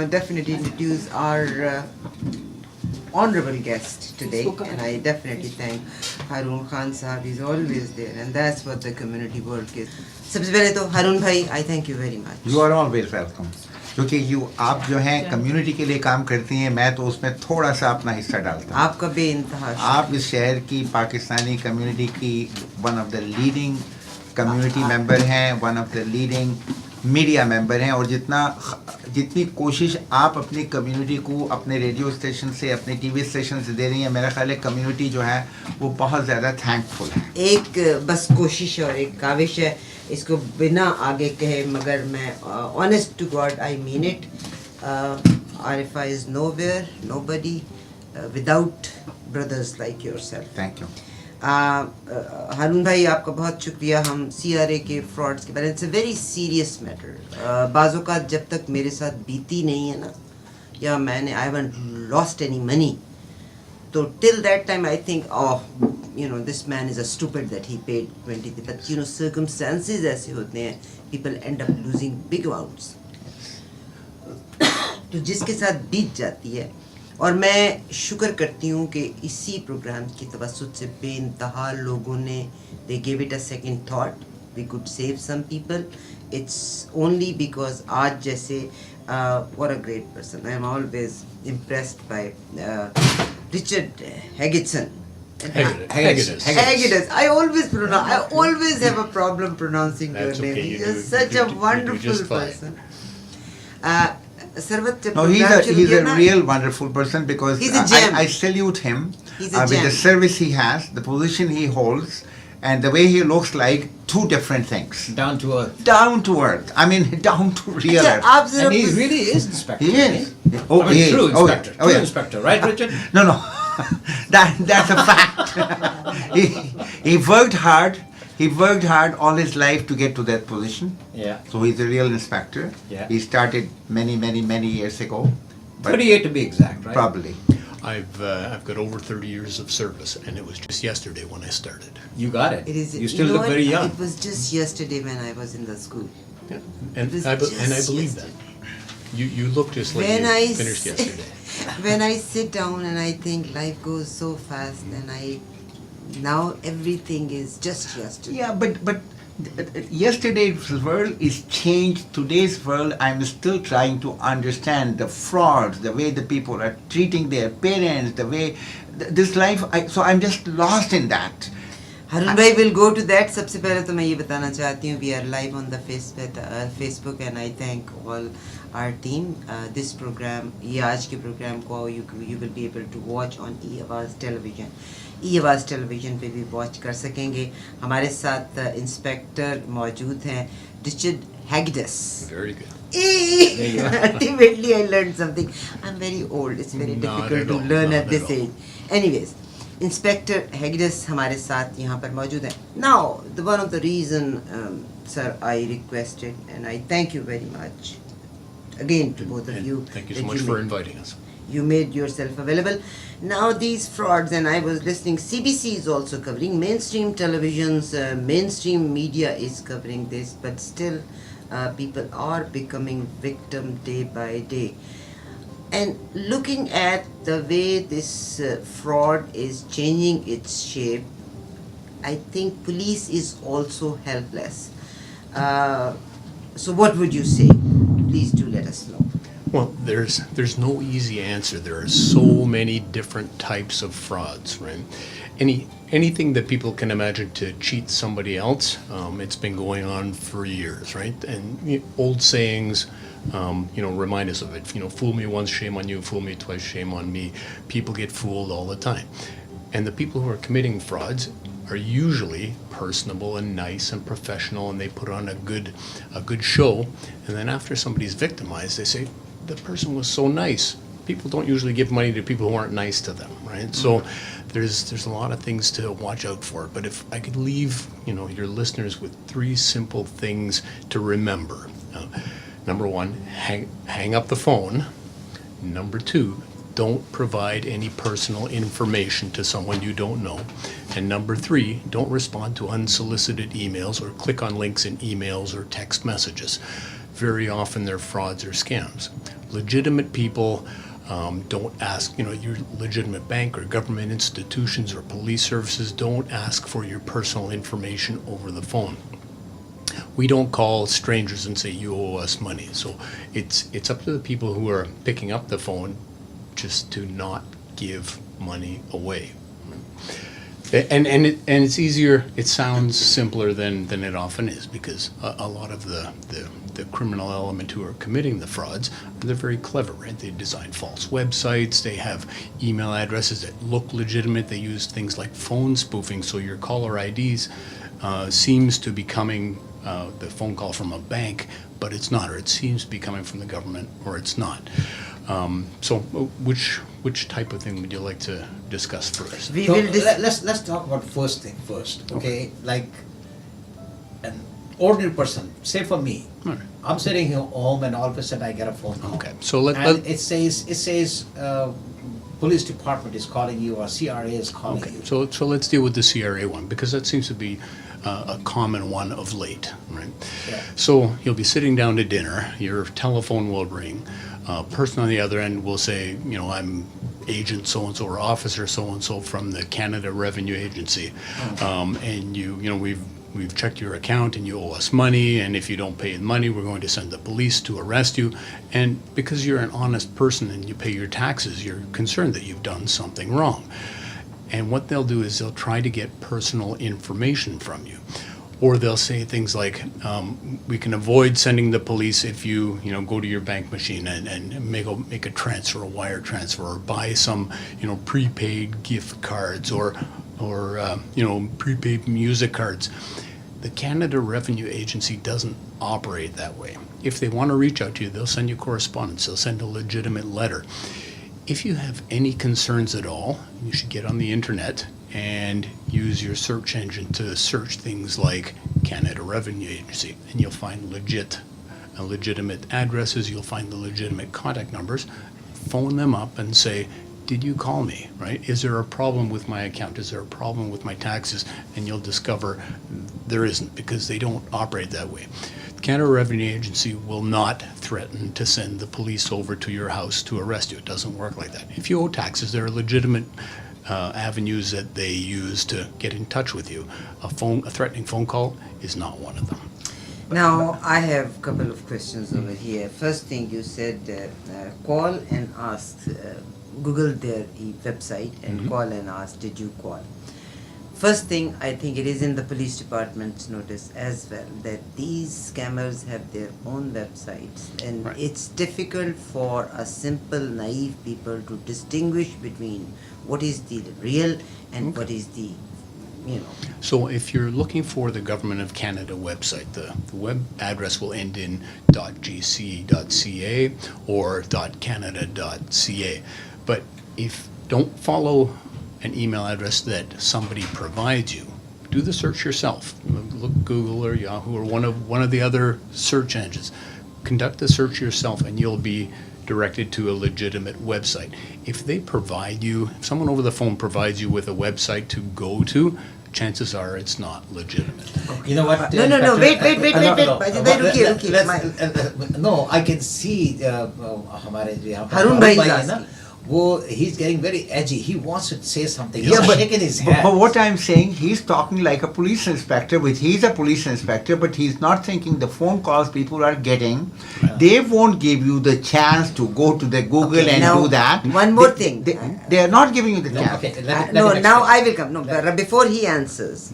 now definitely introduce our honorable guest today, and I definitely thank Harun Khan Sahab. He's always there, and that's what the community work is. सबसे पहले तो Harun भाई, I thank you very much. You are always welcome. क्योंकि आप जो हैं community के लिए काम करती हैं, मैं तो उसमें थोड़ा सा अपना हिस्सा डालता हूँ. आपका बेइंतहा. आप इस शहर की पाकिस्तानी कम्युनिटी की one of the leading community member हैं, one of the leading media member हैं, और जितनी कोशिश आप अपनी कम्युनिटी को अपने रेडियो स्टेशन से, अपने टीवी स्टेशन से दे रही हैं, मेरा ख्याल है कम्युनिटी जो है वो बहुत ज़्यादा थैंकफुल है. एक बस कोशिश और एक काविश है, इसको बिना आगे कहे, मगर मैं honest to God I mean it. Arifa is nowhere, nobody without brothers like yourself. Thank you. Haroon भाई, आपका बहुत शुक्रिया. हम CRA के फ्रॉड्स के बारे में, it's a very serious matter. बाज़ों का जब तक मेरे साथ बीती नहीं है ना, या मैंने I haven't lost any money, तो till that time I think this man is a stupid that he paid 20, but circumstances ऐसे होते हैं, people end up losing big amounts. तो जिसके साथ बीत जाती है, और मैं शुक्र करती हूँ कि इसी प्रोग्राम की तवस्सुत से बेइंतहा लोगों ने they gave it a second thought, we could save some people. It's only because आज जैसे what a great person. I am always impressed by Richard Hagidson. Hagidus. I always have a problem pronouncing your name. Okay, He is such a wonderful person. No, he's a real wonderful person, because he's a gem. I salute him He's a with gem. the service he has, the position he holds, and the way he looks like. Two different things. Down to earth. Down to earth. I mean, down to real earth. And he really is inspector. He is. Oh, I mean, true inspector. Oh, yeah. Inspector, right, Richard? No. That's a fact. he worked hard. He worked hard all his life to get to that position. Yeah. So he's a real inspector. Yeah. He started many years ago. 38 to be exact, right? Probably. I've got over 30 years of service, and it was just yesterday when I started. You got it. It is. You still know look what? very young. It was just yesterday when I was in the school. Yeah. It And was I just believe that. You look just like When you I finished yesterday. When I sit down and I think life goes so fast, and now everything is just yesterday. Yeah, but yesterday's world is changed. Today's world, I'm still trying to understand the frauds, the way the people are treating their parents, the way this life. So I'm just lost in that. Harun bhai will go to that. सबसे पहले तो मैं ये बताना चाहती हूँ, we are live on the Facebook, and I thank all our team. This program, ये आज के program को you will be able to watch on Awaz television. Awaz television पे भी watch कर सकेंगे. हमारे साथ इंस्पेक्टर मौजूद हैं, Richard Hagidus. Very good. Ultimately, I learned something. I'm very old. It's very difficult to learn at this age. Anyways, Inspector Hagidus हमारे साथ यहाँ पर मौजूद हैं. Now, one of the reason, sir, I requested, and I thank you very much again to both of And you. thank you so that much for inviting us. You made yourself available. Now these frauds, and I was listening, CBC is also covering, mainstream televisions, mainstream media is covering this, but still people are becoming victim day by day. And looking at the way this fraud is changing its shape, I think police is also helpless. So what would you say? Please do let us know. Well, there's no easy answer. There are so many different types of frauds, right? Anything that people can imagine to cheat somebody else, it's been going on for years, right? And old sayings, remind us of it. Fool me once, shame on you. Fool me twice, shame on me. People get fooled all the time. And the people who are committing frauds are usually personable and nice and professional, and they put on a good show. And then after somebody's victimized, they say, the person was so nice. People don't usually give money to people who aren't nice to them, right? Mm-hmm. So there's a lot of things to watch out for. But if I could leave your listeners with 3 simple things to remember. Number 1, hang up the phone. Number 2, don't provide any personal information to someone you don't know. And number 3, don't respond to unsolicited emails or click on links in emails or text messages. very often they're frauds or scams. Legitimate people don't ask, your legitimate bank or government institutions or police services don't ask for your personal information over the phone. We don't call strangers and say you owe us money. So it's up to the people who are picking up the phone just to not give money away. And it's easier. It sounds simpler than it often is, because a lot of the criminal element who are committing the frauds, they're very clever, right? They design false websites. They have email addresses that look legitimate. They use things like phone spoofing, so your caller IDs seems to be coming the phone call from a bank, but it's not, or it seems to be coming from the government, or it's not. So which type of thing would you like to discuss first? We So will let's talk about first thing first, okay? Like an ordinary person, say for me, All right. I'm sitting here home and all of a sudden I get a phone call. Okay, so let It says police department is calling you or CRA is calling okay, you. so let's deal with the CRA one, because that seems to be a common one of late, right? Yeah. So you'll be sitting down to dinner, your telephone will ring, a person on the other end will say, I'm agent so-and-so or officer so-and-so from the Canada Revenue Agency, and we've checked your account and you owe us money, and if you don't pay the money, we're going to send the police to arrest you. And because you're an honest person and you pay your taxes, you're concerned that you've done something wrong. And what they'll do is they'll try to get personal information from you. Or they'll say things like, we can avoid sending the police if you go to your bank machine and make a transfer, a wire transfer, or buy some prepaid gift cards or prepaid music cards. The Canada Revenue Agency doesn't operate that way. If they want to reach out to you, they'll send you correspondence. They'll send a legitimate letter. If you have any concerns at all, you should get on the internet and use your search engine to search things like Canada Revenue Agency, and you'll find legitimate addresses, you'll find the legitimate contact numbers. Phone them up and say, did you call me, right? Is there a problem with my account? Is there a problem with my taxes? And you'll discover there isn't, because they don't operate that way. Canada Revenue Agency will not threaten to send the police over to your house to arrest you. It doesn't work like that. If you owe taxes, there are legitimate avenues that they use to get in touch with you. A threatening phone call is not one of them. Now, I have a couple of questions over here. First thing you said, call and ask, Google their website and call and ask, did you call? First thing, I think it is in the police department's notice as well, that these scammers have their own websites, and Right. it's difficult for a simple, naive people to distinguish between what is the real and what is the, So if you're looking for the Government of Canada website, the web address will end in .gc.ca or .canada.ca. But don't follow an email address that somebody provides you. Do the search yourself. Look Google or Yahoo or one of the other search engines. Conduct the search yourself, and you'll be directed to a legitimate website. If someone over the phone provides you with a website to go to, chances are it's not legitimate. You know what? No, wait. No, I can see हमारे जो यहाँ पर Harun bhai is है ना, asking. he's getting very edgy. He wants to say something. Yeah, He's but- shaking his head. But what I'm saying, he's talking like a police inspector, which he's a police inspector, but he's not thinking the phone calls people are getting. They won't give you the chance to go to the Google Okay, and now, do that. one more thing. They are not giving you the No, chance. okay, No, let him now explain. I will come. No, but before he answers,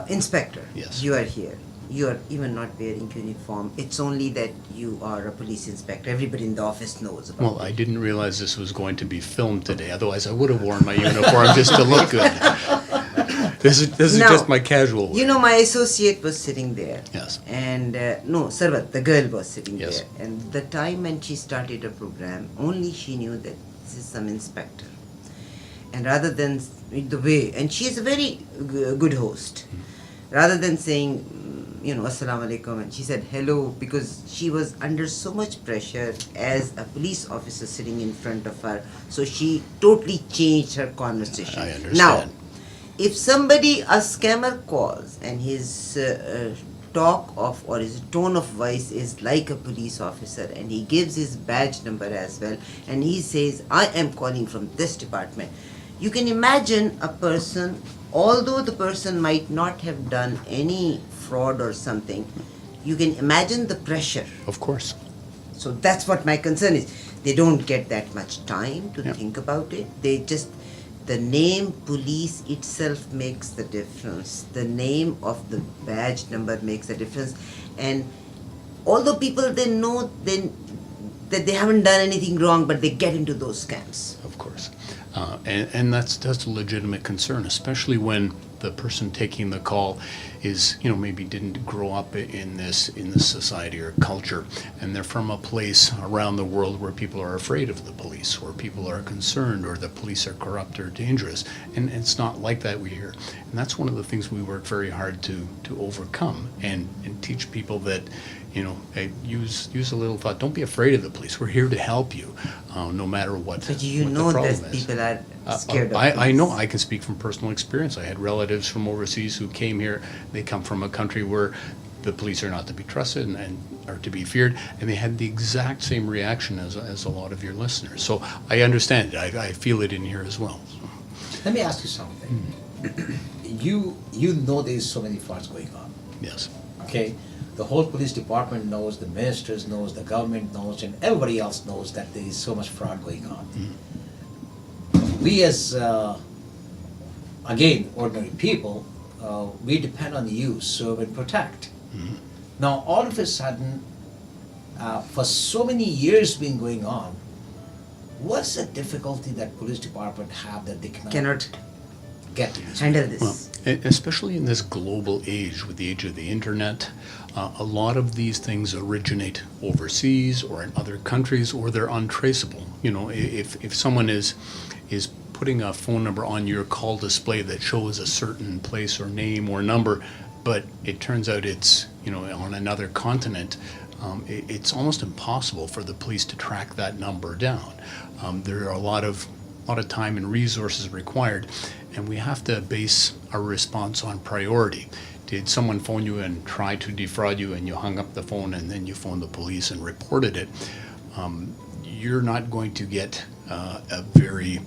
Inspector, Yes. you are here. You are even not wearing uniform. It's only that you are a police inspector. Everybody in the office knows about Well, I didn't realize this was going to be filmed today. Otherwise, I would have worn my uniform just to look good. This is Now, just my casual wear. You know, my associate was sitting there. Yes. And no, Sarvat, the girl was sitting Yes. there. And the time when she started her program, only she knew that this is some inspector. And rather than the way, and she is a very good host. Rather than saying, Assalamu alaikum, and she said hello, because she was under so much pressure as a police officer sitting in front of her. So she totally changed her conversation. I understand. Now, if somebody, a scammer calls and he's talk of or his tone of voice is like a police officer, and he gives his badge number as well, and he says, I am calling from this department. You can imagine a person, although the person might not have done any fraud or something, you can imagine the pressure. Of course. So that's what my concern is. They don't get that much time to Yeah. think about it. They just, the name police itself makes the difference. The name of the badge number makes a difference. And although people they know then that they haven't done anything wrong, but they get into those scams. Of course. And that's a legitimate concern, especially when the person taking the call is, maybe didn't grow up in this society or culture, and they're from a place around the world where people are afraid of the police, or people are concerned, or the police are corrupt or dangerous. And it's not like that we hear. And that's one of the things we work very hard to overcome and teach people that, hey, use a little thought. Don't be afraid of the police. We're here to help you, no matter what. But you what know the problem that is. people are scared of I police. know. I can speak from personal experience. I had relatives from overseas who came here. They come from a country where the police are not to be trusted and are to be feared, and they had the exact same reaction as a lot of your listeners. So I understand it. I feel it in here as well. So. Let me ask you something. You know there's so many frauds going on. Yes. Okay, the whole police department knows, the ministers knows, the government knows, and everybody else knows that there is so much fraud going on. We as again ordinary people, we depend on you, serve and protect. Now all of a sudden, for so many years been going on, what's the difficulty that police department have that they Cannot get to these handle Well, this. especially in this global age, with the age of the internet, a lot of these things originate overseas or in other countries, or they're untraceable. If someone is putting a phone number on your call display that shows a certain place or name or number, but it turns out it's on another continent, it's almost impossible for the police to track that number down. There are a lot of time and resources required, and we have to base our response on priority. Did someone phone you and try to defraud you, and you hung up the phone and then you phoned the police and reported it? You're not going to get a very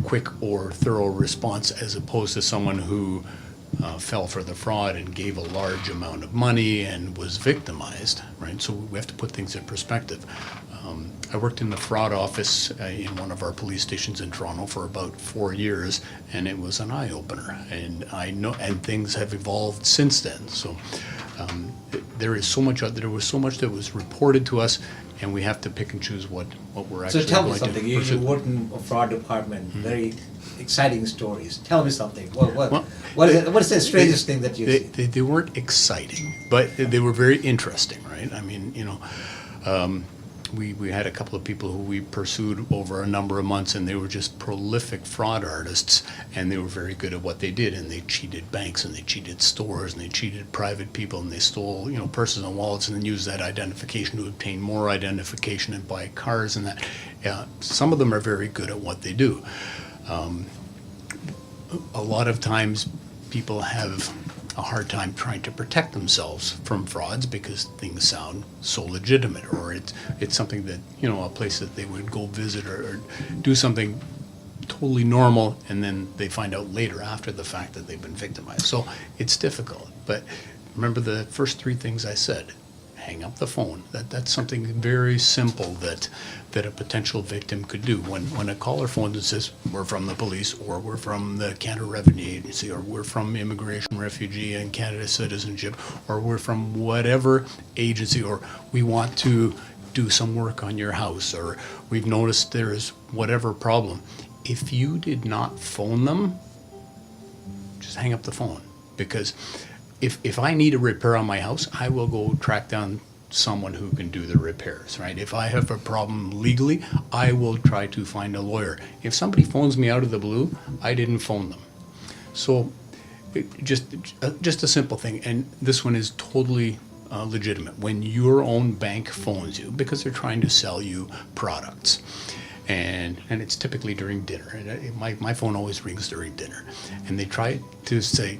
quick or thorough response, as opposed to someone who fell for the fraud and gave a large amount of money and was victimized, right? So we have to put things in perspective. I worked in the fraud office in one of our police stations in Toronto for about 4 years, and it was an eye-opener. And I know, and things have evolved since then. So there was so much that was reported to us, and we have to pick and choose what we're actually So tell me going something. to You pursue. work in a fraud department. Very exciting stories. Tell me something. Well, What is the strangest thing that you see? They weren't exciting, but they were very interesting, right? I mean, we had a couple of people who we pursued over a number of months, and they were just prolific fraud artists, and they were very good at what they did, and they cheated banks, and they cheated stores, and they cheated private people, and they stole, purses and wallets, and then used that identification to obtain more identification and buy cars and that. Yeah, some of them are very good at what they do. A lot of times people have a hard time trying to protect themselves from frauds because things sound so legitimate, or it's something that, a place that they would go visit or do something totally normal, and then they find out later after the fact that they've been victimized. So it's difficult. But remember the first 3 things I said. Hang up the phone. That's something very simple that a potential victim could do. When a caller phones and says, we're from the police, or we're from the Canada Revenue Agency, or we're from Immigration, Refugee, and Canada Citizenship, or we're from whatever agency, or we want to do some work on your house, or we've noticed there is whatever problem. If you did not phone them, just hang up the phone, because if I need a repair on my house, I will go track down someone who can do the repairs, right? If I have a problem legally, I will try to find a lawyer. If somebody phones me out of the blue, I didn't phone them. So just a simple thing, and this one is totally legitimate. When your own bank phones you because they're trying to sell you products, and it's typically during dinner. And my phone always rings during dinner, and they try to say,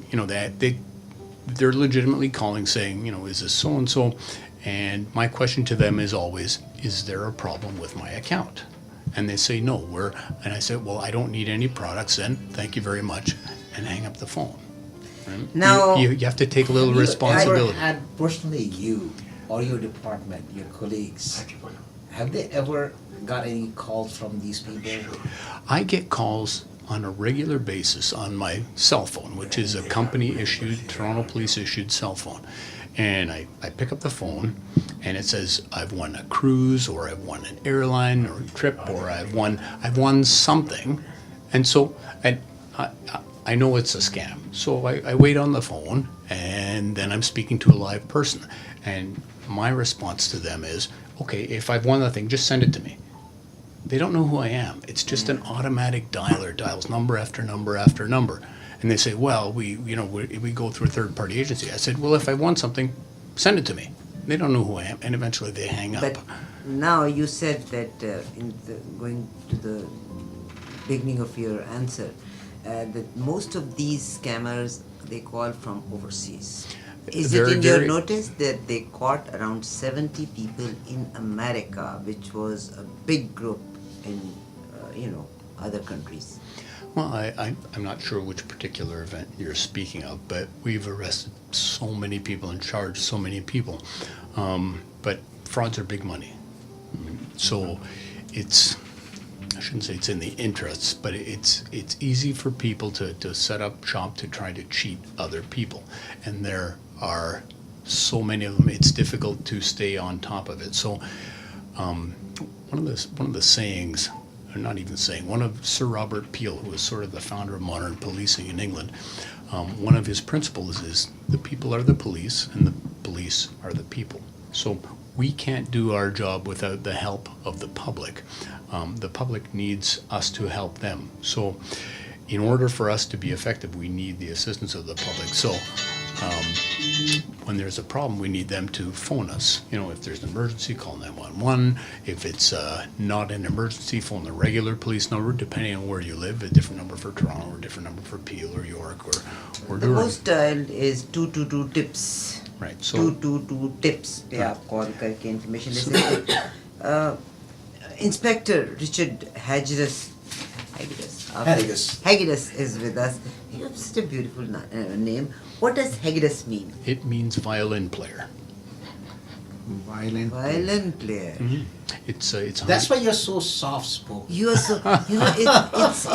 they're legitimately calling saying, is this so and so? And my question to them is always, is there a problem with my account? And they say no. And I say, well, I don't need any products then. Thank you very much, and hang up the phone. Right? Now- you have to take a little responsibility. Ever had personally, you or your department, your colleagues, have they ever got any calls from these people? I get calls on a regular basis on my cell phone, which is a company issued, Toronto police issued cell phone. And I pick up the phone and it says I've won a cruise, or I've won an airline or a trip, or I've won something. And so I know it's a scam. So I wait on the phone, and then I'm speaking to a live person. And my response to them is, okay, if I've won the thing, just send it to me. They don't know who I am. It's just an automatic dialer, dials number after number after number. And they say, well, we go through a third-party agency. I said, well, if I want something, send it to me. They don't know who I am, and eventually they hang up. But now you said that going to the beginning of your answer, that most of these scammers, they call from overseas. Is it in your notice that they caught around 70 people in America, which was a big group in other countries? Well, I'm not sure which particular event you're speaking of, but we've arrested so many people and charged so many people. But frauds are big money. So I shouldn't say it's in the interests, but it's easy for people to set up shop to try to cheat other people. And there are so many of them, it's difficult to stay on top of it. So one of the sayings, or not even saying, one of Sir Robert Peel, who was sort of the founder of modern policing in England, one of his principles is the people are the police and the police are the people. So we can't do our job without the help of the public. The public needs us to help them. So in order for us to be effective, we need the assistance of the public. So when there's a problem, we need them to phone us. If there's an emergency, call 911. If it's not an emergency, phone the regular police number, depending on where you live. A different number for Toronto, or a different number for Peel or York or The Durham. most dialed is 222 tips. Right. So 222 tips पे आप call करके information ले सकते हैं. Inspector Richard Hagidus is with us. You have such a beautiful name. What does Hagidus mean? it means violin player. Violent. Violin player. It's That's why you're so soft spoken. You are so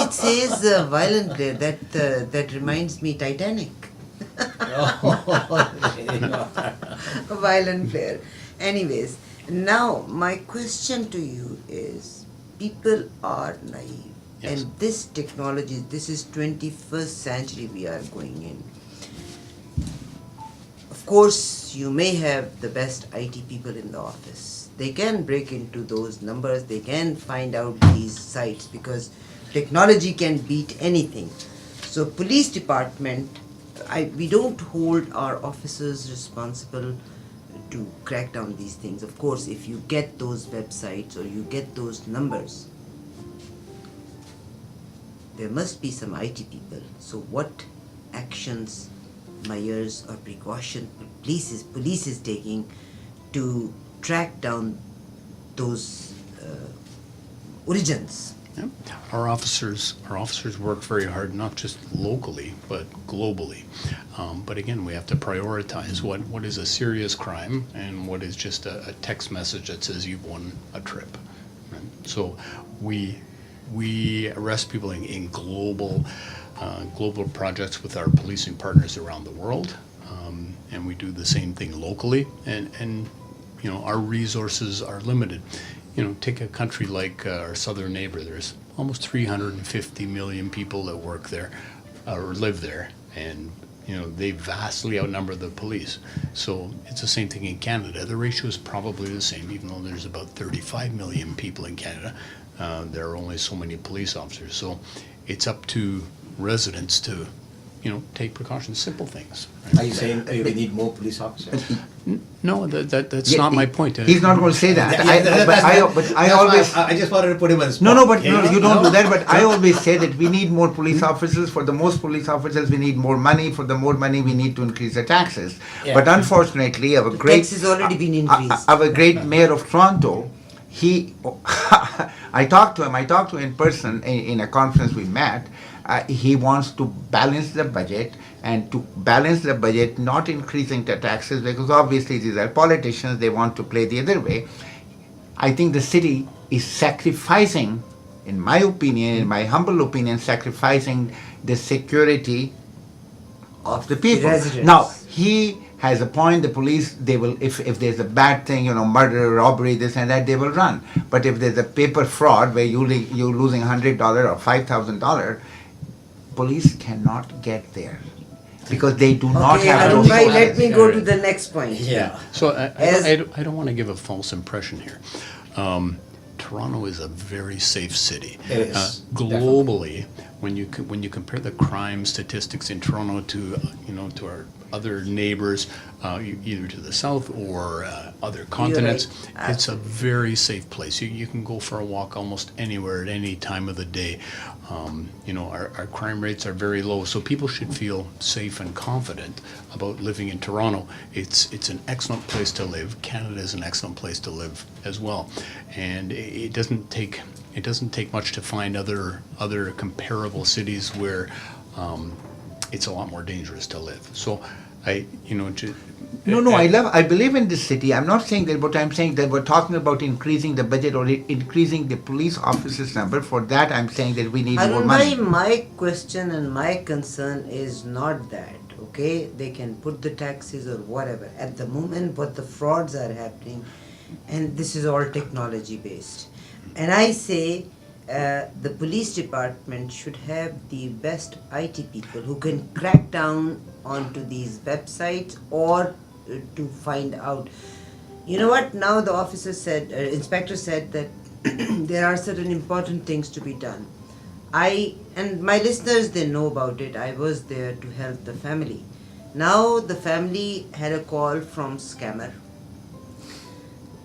it says violin player. That reminds me Titanic. A violin player. Anyways, now my question to you is, people are naive. Yes. And this technology, this is 21st century we are going in. Of course, you may have the best IT people in the office. They can break into those numbers, they can find out these sites, because technology can beat anything. So police department, we don't hold our officers responsible to crack down these things. Of course, if you get those websites or you get those numbers, there must be some IT people. So what actions, measures or precaution police is taking to track down those origins? Yeah. Our officers work very hard, not just locally, but globally. But again, we have to prioritize what is a serious crime and what is just a text message that says you've won a trip. Right? So we arrest people in global projects with our policing partners around the world, and we do the same thing locally. And our resources are limited. Take a country like our southern neighbor. There's almost 350 million people that work there or live there, and they vastly outnumber the police. So it's the same thing in Canada. The ratio is probably the same, even though there's about 35 million people in Canada. There are only so many police officers. So it's up to residents to take precautions, simple things. Are you saying we need more police officers? No, that's Yeah, not my point. He's not going to say that. But I That's always. why I just wanted to put him on the spot. No, but no, you don't do that. But I always say that we need more police officers. For the most police officers, we need more money. For the more money, we need to increase the taxes. Yeah. But unfortunately, our The great tax has already been increased. our great mayor of Toronto, he, I talked to him in person in a conference we met. He wants to balance the budget, and to balance the budget, not increasing the taxes, because obviously these are politicians, they want to play the other way. I think the city is sacrificing, in my opinion, in my humble opinion, sacrificing the security of the people. residents. Now, he has a point, the police, they will, if there's a bad thing, murder, robbery, this and that, they will run. But if there's a paper fraud where you're losing $100 or $5,000, police cannot get there because they do not Okay, have Arun those. bhai, let me go to the next point. Yeah. So As- I don't want to give a false impression here. Toronto is a very safe city. It is, Globally, when you compare the crime statistics in Toronto to to our other neighbors, either to the south or other continents, right. it's a very safe place. You can go for a walk almost anywhere at any time of the day. Our crime rates are very low, so people should feel safe and confident about living in Toronto. It's an excellent place to live. Canada is an excellent place to live as well, and it doesn't take much to find other comparable cities where it's a lot more dangerous to live. So I believe in this city. I'm not saying that, but I'm saying that we're talking about increasing the budget or increasing the police officers number. For that, I'm saying that we need more Arun money. bhai, my question and my concern is not that, okay? They can put the taxes or whatever. At the moment, what the frauds are happening, and this is all technology based. And I say the police department should have the best IT people who can crack down onto these websites or to find out. You know what? Now the officer said, inspector said that there are certain important things to be done. And my listeners, they know about it. I was there to help the family. Now the family had a call from scammer.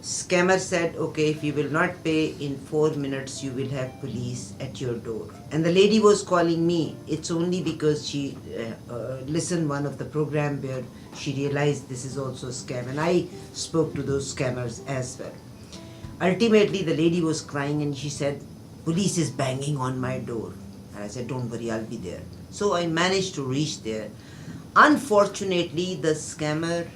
Scammer said, okay, if you will not pay in 4 minutes, you will have police at your door. And the lady was calling me. It's only because she listened one of the program where she realized this is also a scam. And I spoke to those scammers as well. Ultimately, the lady was crying and she said, police is banging on my door. And I said, don't worry, I'll be there. So I managed to reach there. Unfortunately, the scammer,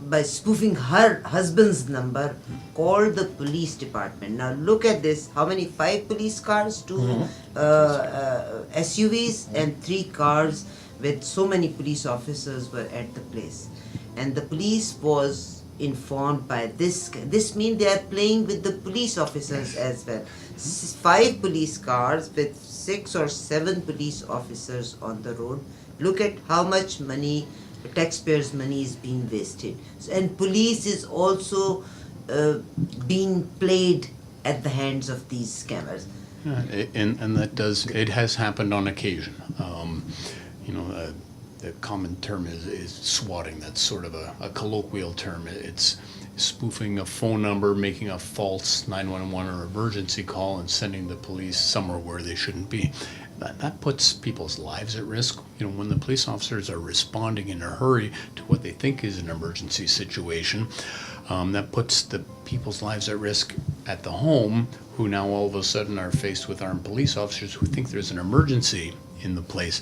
by spoofing her husband's number, called the police department. Now look at this, how many? 5 police cars, 2 SUVs and 3 cars with so many police officers were at the place. And the police was informed by this. This means they are playing with the police officers as well. 5 police cars with 6 or 7 police officers on the road. Look at how much money, taxpayers' money, is being wasted. And police is also being played at the hands of these scammers. Yeah, and it has happened on occasion. The common term is swatting. That's sort of a colloquial term. It's spoofing a phone number, making a false 911 or emergency call, and sending the police somewhere where they shouldn't be. That puts people's lives at risk. When the police officers are responding in a hurry to what they think is an emergency situation, that puts the people's lives at risk at the home, who now all of a sudden are faced with armed police officers who think there's an emergency in the place.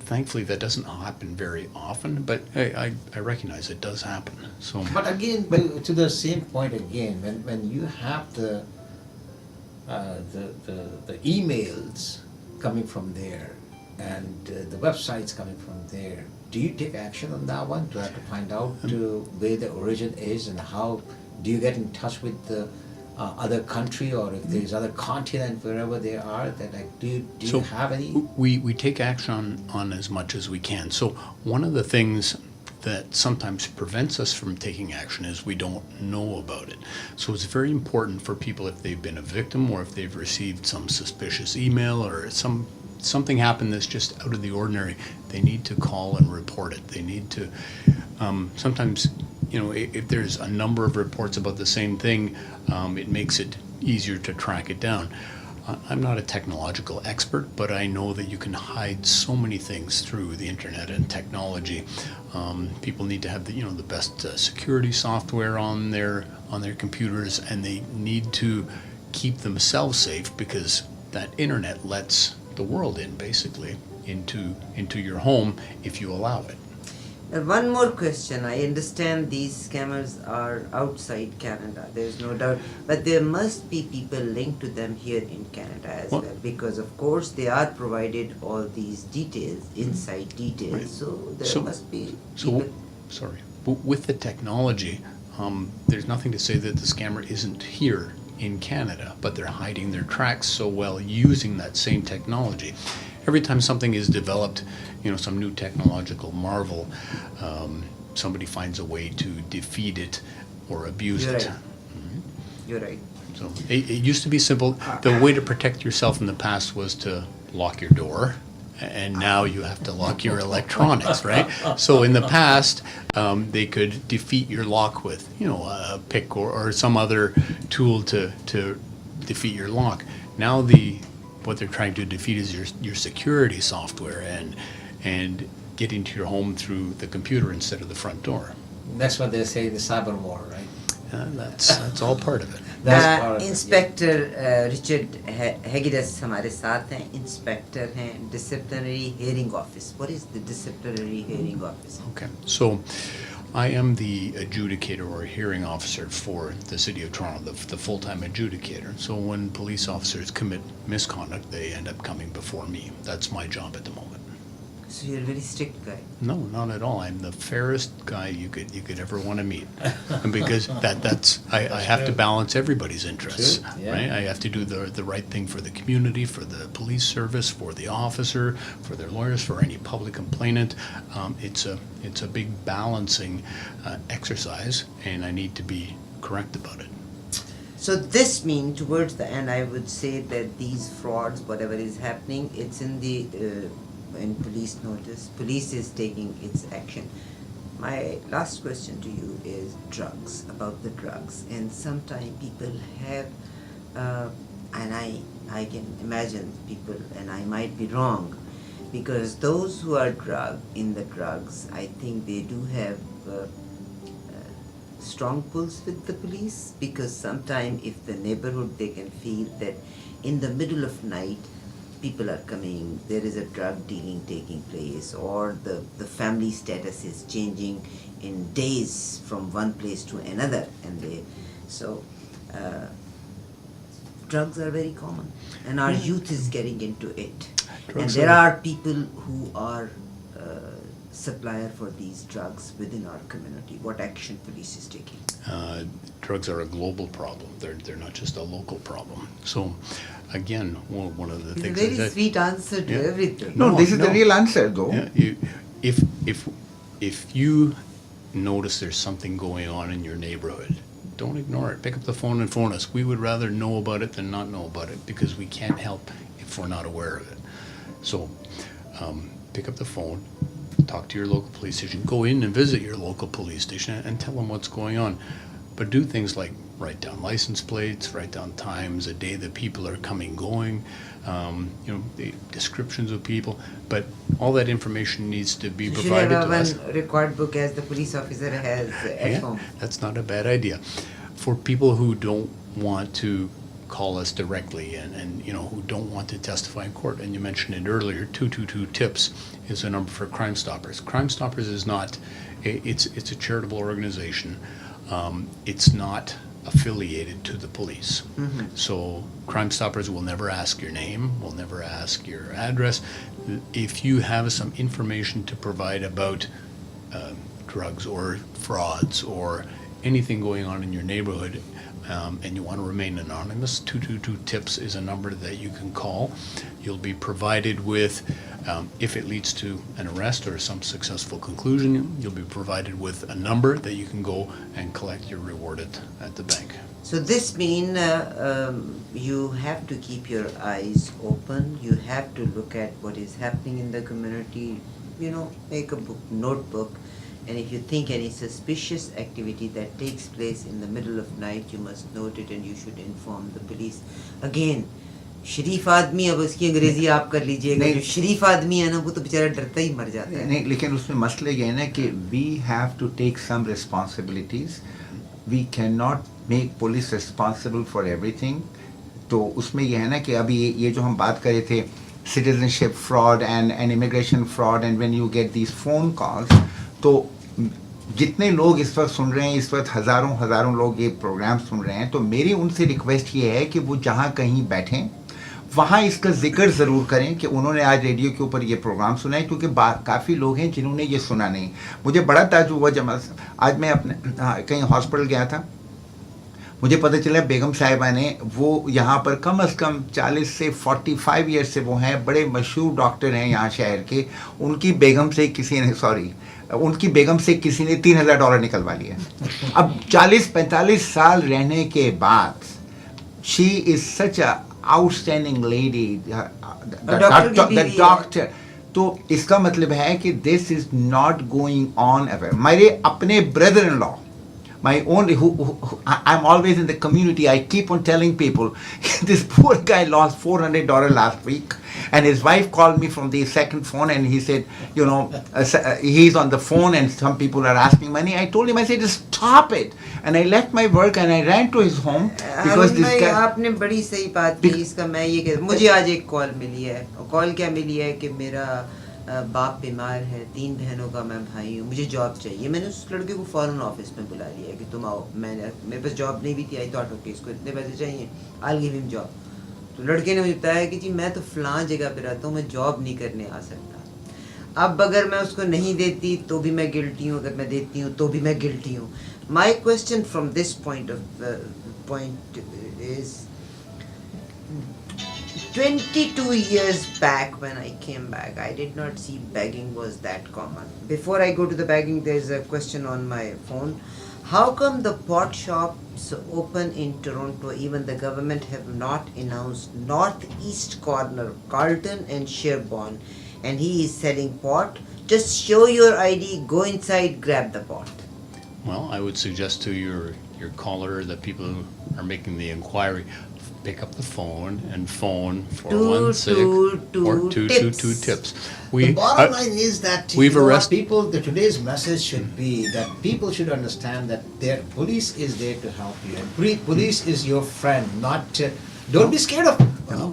Thankfully, that doesn't happen very often, but I recognize it does happen. So, But again, to the same point again, when you have the emails coming from there and the websites coming from there, do you take action on that one to have to find out where the origin is, and how do you get in touch with the other country, or if there's other continent, wherever they are, that do you have any? We take action on as much as we can. So one of the things that sometimes prevents us from taking action is we don't know about it. So it's very important for people, if they've been a victim or if they've received some suspicious email or some something happened that's just out of the ordinary, they need to call and report it. They need to, sometimes, if there's a number of reports about the same thing, it makes it easier to track it down. I'm not a technological expert, but I know that you can hide so many things through the internet and technology. People need to have the best security software on their computers, and they need to keep themselves safe, because that internet lets the world in, basically, into your home if you allow it. One more question. I understand these scammers are outside Canada, there's no doubt, but there must be people linked to them here in Canada as Well- well, because of course they are provided all these details, inside details, Right. so there So- must be So, people. sorry, with the technology, there's nothing to say that the scammer isn't here in Canada, but they're hiding their tracks so well using that same technology. Every time something is developed, some new technological marvel, somebody finds a way to defeat it or abuse You're it. right. You're right. So it used to be simple. The way to protect yourself in the past was to lock your door, and now you have to lock your electronics, right? So in the past, they could defeat your lock with, a pick or some other tool to defeat your lock. Now what they're trying to defeat is your security software and get into your home through the computer instead of the front door. That's what they say, the cyber war, right? That's all part of it. That's part of it, inspector Richard Hegedus हमारे साथ हैं, inspector हैं disciplinary hearing office. What is the disciplinary hearing office? Okay, so I am the adjudicator or hearing officer for the City of Toronto, the full-time adjudicator. So when police officers commit misconduct, they end up coming before me. That's my job at the moment. So you're a very strict guy. No, not at all. I'm the fairest guy you could ever want to meet, and because I have to balance everybody's interests, Sure, yeah. right? I have to do the right thing for the community, for the police service, for the officer, for their lawyers, for any public complainant. It's a big balancing exercise, and I need to be correct about it. So this means towards the end, I would say that these frauds, whatever is happening, it's in the in police notice. Police is taking its action. My last question to you is drugs, about the drugs. And sometimes people have, and I can imagine people, and I might be wrong, because those who are in the drugs, I think they do have strong pulls with the police, because sometimes if the neighborhood, they can feel that in the middle of night people are coming, there is a drug dealing taking place, or the family status is changing in days from one place to another, and drugs are very common, and our youth is getting into it. And Drugs there are- are people who are supplier for these drugs within our community. What action police is taking? Drugs are a global problem. They're not just a local problem. So, again, one of the It's a things very is that sweet answer to Yeah. everything. No, No, this is the no. real answer, though. yeah, if you notice there's something going on in your neighborhood, don't ignore it. Pick up the phone and phone us. We would rather know about it than not know about it, because we can't help if we're not aware of it. So, pick up the phone, talk to your local police station, go in and visit your local police station and tell them what's going on. But do things like write down license plates, write down times, a day that people are coming, going, the descriptions of people. But all that information needs to be You should provided have to us. one record book as the police officer has at Yeah, home. that's not a bad idea. For people who don't want to call us directly and who don't want to testify in court, and you mentioned it earlier, 222 TIPS is a number for Crime Stoppers. Crime Stoppers is not, it's a charitable organization. It's not affiliated to the police. So Crime Stoppers will never ask your name, will never ask your address. If you have some information to provide about drugs or frauds or anything going on in your neighborhood, and you want to remain anonymous, 222 TIPS is a number that you can call. You'll be provided with If it leads to an arrest or some successful conclusion, you'll be provided with a number that you can go and collect your reward at the bank. So this means you have to keep your eyes open. You have to look at what is happening in the community. You know, make a notebook, and if you think any suspicious activity that takes place in the middle of night, you must note it and you should inform the police. Again, शरीफ आदमी, अब उसकी अंग्रेजी आप कर लीजिएगा, जो शरीफ आदमी है ना वो तो बेचारा डरता ही मर जाता है. नहीं, लेकिन उसमें मसले ये है ना कि we have to take some responsibilities. We cannot make police responsible for everything. तो उसमें ये है ना कि अभी ये जो हम बात कर रहे थे, citizenship fraud and immigration fraud, and when you get these phone calls, तो जितने लोग इस वक्त सुन रहे हैं, इस वक्त हज़ारों लोग ये प्रोग्राम सुन रहे हैं, तो मेरी उनसे रिक्वेस्ट ये है कि वो जहाँ कहीं बैठें वहाँ इसका जिक्र ज़रूर करें कि उन्होंने आज रेडियो के ऊपर ये प्रोग्राम सुना है, क्योंकि काफ़ी लोग हैं जिन्होंने ये सुना नहीं. मुझे बड़ा ताज्जुब हुआ जब आज मैं अपने कहीं हॉस्पिटल गया था, मुझे पता चला बेगम साहिबा ने, वो यहाँ पर कम से कम 40 से 45 ईयर से वो हैं, बड़े मशहूर डॉक्टर हैं यहाँ शहर के, उनकी बेगम से किसी ने $3,000 निकलवा लिया. अब 40-45 साल रहने के बाद she is such a outstanding lady, the doctor. तो इसका मतलब है कि this is not going on ever. मेरे अपने brother in law, my own, I'm always in the community, I keep on telling people, this poor guy lost $400 last week, and his wife called me from the second phone and he said, you know, he's on the phone and some people are asking money. I told him, I said, just stop it. And I left my work and I ran to his home because this guy... आपने बड़ी सही बात की. इसका मैं ये कहता, मुझे आज एक कॉल मिली है. कॉल क्या मिली है कि मेरा बाप बीमार है, 3 बहनों का मैं भाई हूँ, मुझे जॉब चाहिए. मैंने उस लड़के को फ़ौरन ऑफिस में बुला लिया कि तुम आओ. मेरे पास जॉब नहीं भी थी. आई थॉट ओके, इसको इतने पैसे चाहिए, आई गिव हिम जॉब. तो लड़के ने मुझे बताया कि जी मैं तो फ़लाँ जगह पे रहता हूँ, मैं जॉब नहीं करने आ सकता. अब अगर मैं उसको नहीं देती तो भी मैं गिल्टी हूँ, अगर मैं देती हूँ तो भी मैं गिल्टी हूँ. My question from this point is 22 years back when I came back, I did not see begging was that common. Before I go to the begging, there's a question on my phone. How come the pot shops open in Toronto, even the government have not announced northeast corner, Carlton and Sherborne, and he is selling pot? Just show your ID, go inside, grab the pot. Well, I would suggest to your caller, the people who are making the inquiry, pick up the phone and phone 416 or 222 tips. The bottom line is that we've arrested people. Today's message should be that people should understand that their police is there to help you, and police is your friend. Not don't be scared of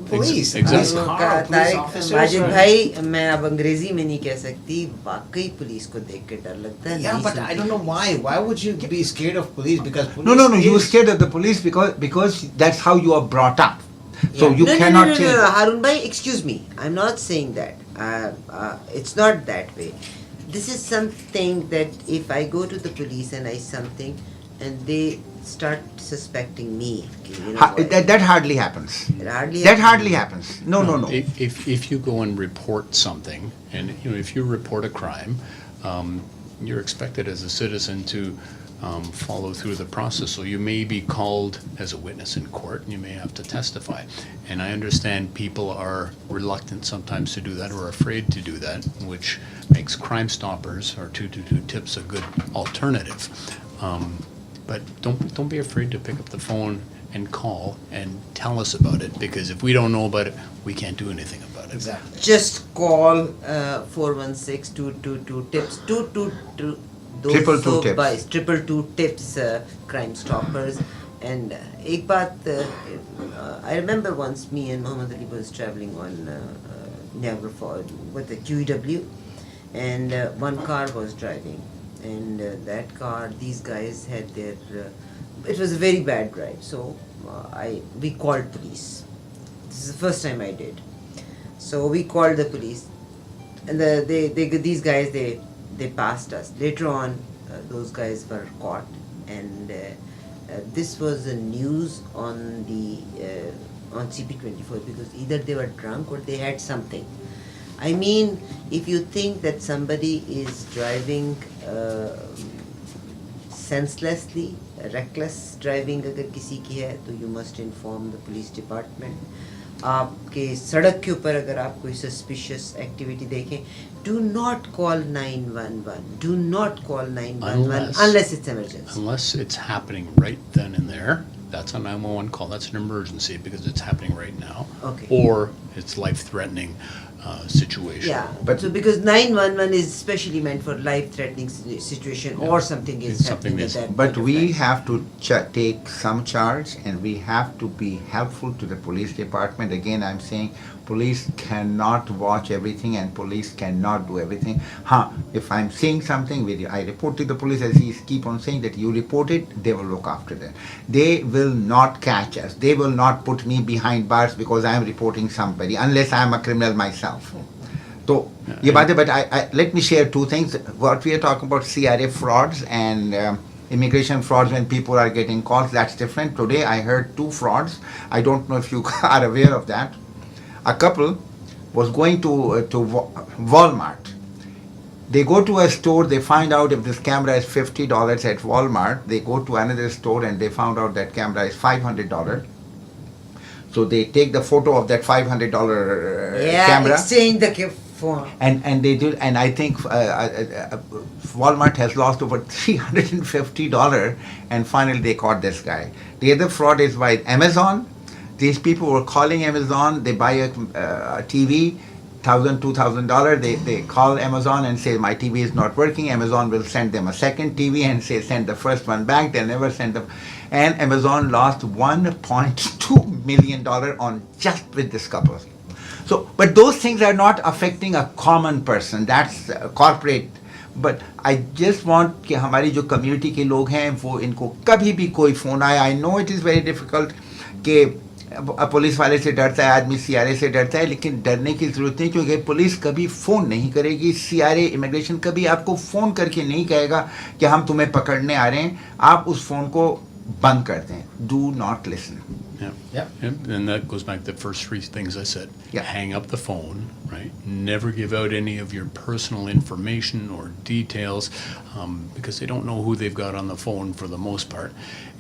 police. Exactly. Majid भाई, मैं अब अंग्रेजी में नहीं कह सकती, वाकई police को देख के डर लगता है. Yeah, but I don't know why. Why would you be scared of police? Because police No, you're scared of the police because that's how you are brought up. So you cannot change. No, Harun bhai, excuse me. I'm not saying that. It's not that way. This is something that if I go to the police and I something, and they start suspecting me, you know, That hardly happens. That hardly happens. No. If you go and report something, and if you report a crime, you're expected as a citizen to follow through the process. So you may be called as a witness in court, and you may have to testify. And I understand people are reluctant sometimes to do that or afraid to do that, which makes Crime Stoppers or 222 Tips a good alternative. But don't be afraid to pick up the phone and call and tell us about it, because if we don't know about it, we can't do anything about it. Exactly. Just call 416-222 tips 222 222 222 tips Crime Stoppers. And एक बात, I remember once me and Muhammad Ali was traveling on Niagara Falls with the QEW, and one car was driving, and that car, these guys had their it was a very bad drive, so we called police. This is the first time I did. So we called the police, and these guys they passed us. Later on, those guys were caught, and this was the news on the on CP24, because either they were drunk or they had something. I mean, if you think that somebody is driving senselessly, reckless driving अगर किसी की है तो you must inform the police department. आपके सड़क के ऊपर अगर आप कोई suspicious activity देखें, do not call 911. Do not call 911 unless it's emergency. Unless it's happening right then and there. That's a 911 call. That's an emergency because it's happening right now. Okay. Or it's life-threatening situation. Yeah, but so because 911 is specially meant for life-threatening situation or something is It's something happening at that's- that But point of we time. have to take some charge, and we have to be helpful to the police department. Again, I'm saying police cannot watch everything and police cannot do everything. If I'm seeing something, I report to the police, as he keep on saying that you report it, they will look after that. They will not catch us. They will not put me behind bars because I am reporting somebody, unless I am a criminal myself. So, but let me share two things. What we are talking about, CRA frauds and immigration frauds when people are getting calls, that's different. Today I heard two frauds. I don't know if you are aware of that. A couple was going to Walmart. They go to a store, they find out if this camera is $50 at Walmart. They go to another store and they found out that camera is $500. So they take the photo of that $500 camera. Exchange the phone. And they do, and I think Walmart has lost over $350, and finally they caught this guy. The other fraud is by Amazon. These people were calling Amazon. They buy a TV, $2,000. They call Amazon and say my TV is not working. Amazon will send them a second TV and say send the first one back. They'll never send them. And Amazon lost $1.2 million on just with this couple. So, but those things are not affecting a common person. That's corporate. But I just want कि हमारी जो community के लोग हैं वो इनको कभी भी कोई phone आए. I know it is very difficult कि पुलिस वाले से डरता है आदमी, सीआरए से डरता है, लेकिन डरने की जरूरत नहीं क्योंकि पुलिस कभी फ़ोन नहीं करेगी. सीआरए इमिग्रेशन कभी आपको फ़ोन करके नहीं कहेगा कि हम तुम्हें पकड़ने आ रहे हैं. आप उस फ़ोन को बंद कर दें. Do not listen. Yeah. And that goes back to the first three things I said. Yeah. Hang up the phone, right? Never give out any of your personal information or details because they don't know who they've got on the phone for the most part.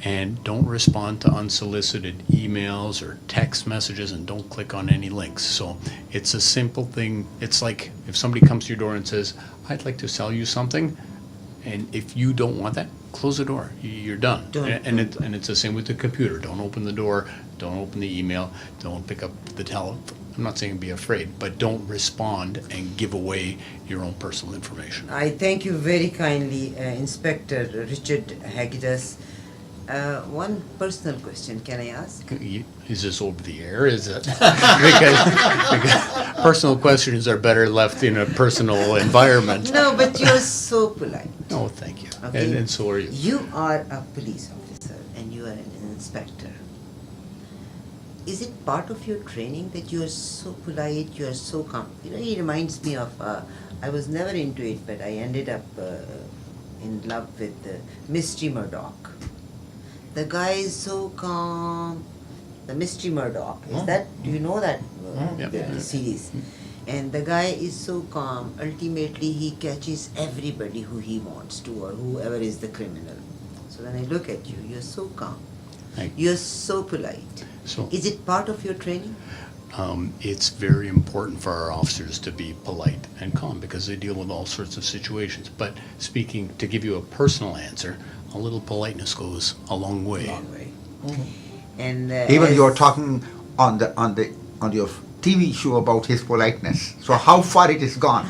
And don't respond to unsolicited emails or text messages, and don't click on any links. So it's a simple thing. It's like if somebody comes to your door and says, I'd like to sell you something, and if you don't want that, close the door. You're done. And it's the same with the computer. Don't open the door. Don't open the email. Don't pick up the telephone. I'm not saying be afraid, but don't respond and give away your own personal information. I thank you very kindly, Inspector Richard Hagidus. One personal question, can I ask? Is this over the air? Is it? because personal questions are better left in a personal environment. No, but you're so polite. Oh, thank you. Okay. And so are you. You are a police officer and you are an inspector. Is it part of your training that you are so polite, you are so calm? You know, he reminds me of, I was never into it, but I ended up in love with Mystery Murdoch. The guy is so calm. The Mystery Murdoch. Is that, do you know that Yeah. series? And the guy is so calm. Ultimately, he catches everybody who he wants to or whoever is the criminal. So when I look at you, you're so calm. Thank You're so polite. So Is it part of your training? it's very important for our officers to be polite and calm because they deal with all sorts of situations. But speaking, to give you a personal answer, a little politeness goes a long way. And Even as- you're talking on your TV show about his politeness. So how far it is gone?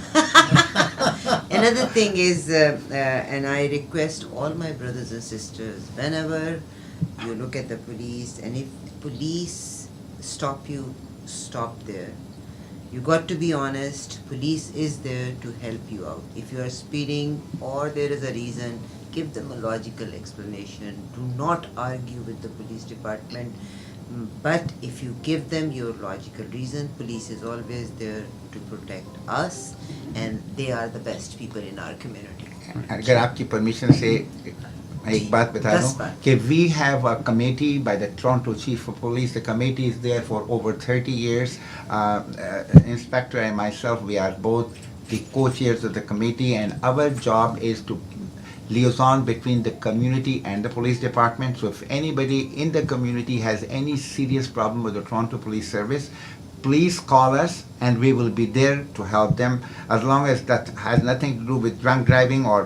Another thing is, and I request all my brothers and sisters, whenever you look at the police, and if police stop you, stop there. You got to be honest. Police is there to help you out. If you are speeding or there is a reason, give them a logical explanation. Do not argue with the police department. But if you give them your logical reason, police is always there to protect us, and they are the best people in our community. अगर आपकी permission से एक बात बता 10 दूं बात। कि we have a committee by the Toronto Chief of Police. The committee is there for over 30 years. Inspector and myself, we are both the co-chairs of the committee, and our job is to liaison between the community and the police department. So if anybody in the community has any serious problem with the Toronto Police Service, please call us and we will be there to help them, as long as that has nothing to do with drunk driving or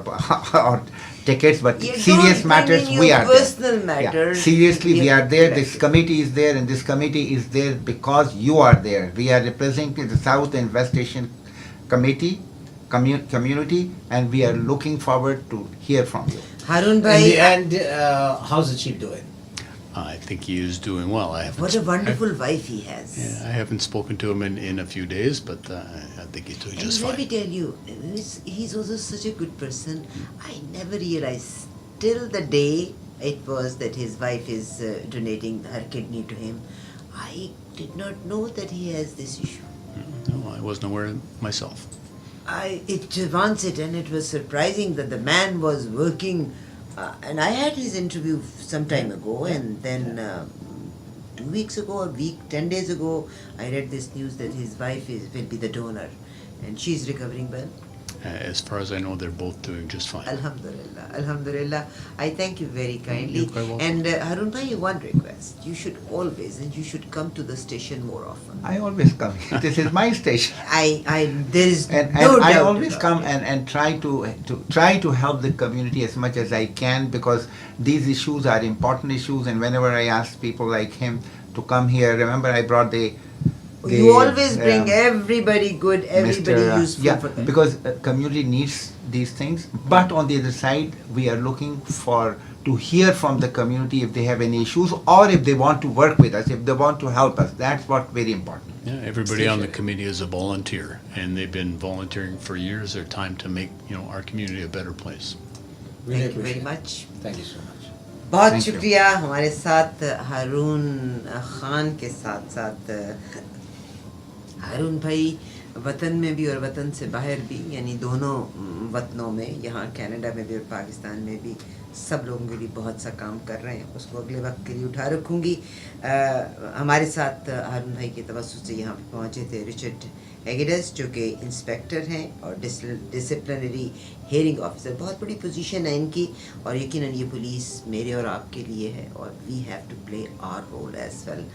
or tickets, but You serious don't matters bring in we your are personal there. matters, Seriously, we are have there. to This collect it. committee is there, and this committee is there because you are there. We are representing the South Investigation Committee community, and we are looking forward to hear from you. Harun In bhai, the end, how's the chief doing? I think he is doing well. I haven't. what a wonderful wife he has. Yeah, I haven't spoken to him in a few days, but I think he's doing And just let me fine. tell you, he's also such a good person. I never realized till the day it was that his wife is donating her kidney to him. I did not know that he has this issue. No, I wasn't aware myself. It once it and it was surprising that the man was working, and I had his interview some time ago, and then 2 weeks ago, a week, 10 days ago, I read this news that his wife will be the donor, and she's recovering well. As far as I know, they're both doing just fine. Alhamdulillah, Alhamdulillah. I thank you very kindly. You're quite welcome. And Harun bhai, one request: you should always and you should come to the station more often. I always come here. This is my station. There is And no I doubt always about come it. and try to help the community as much as I can, because these issues are important issues, and whenever I ask people like him to come here, remember I brought the You always bring everybody good, everybody Mr. useful Yeah, for them. because community needs these things. But on the other side, we are looking to hear from the community if they have any issues, or if they want to work with us, if they want to help us. That's what very important. Yeah, everybody on the Station. committee is a volunteer, and they've been volunteering for years. Their time to make our community a better place. Really Thank you very appreciate it. much. Thank you so much. बहुत Thank you. शुक्रिया हमारे साथ हारून खान के साथ साथ हारून भाई वतन में भी और वतन से बाहर भी, यानी दोनों वतनों में, यहाँ कनाडा में भी और पाकिस्तान में भी सब लोगों के लिए बहुत सा काम कर रहे हैं. उसको अगले वक्त के लिए उठा रखूँगी. हमारे साथ हारून भाई के तवज्जुह से यहाँ पे पहुँचे थे रिचर्ड एगिडस, जो कि इंस्पेक्टर हैं और डिसिप्लिनरी हेयरिंग ऑफिसर. बहुत बड़ी पोजीशन है इनकी, और यकीनन ये पुलिस मेरे और आपके लिए है, और we have to play our role as well.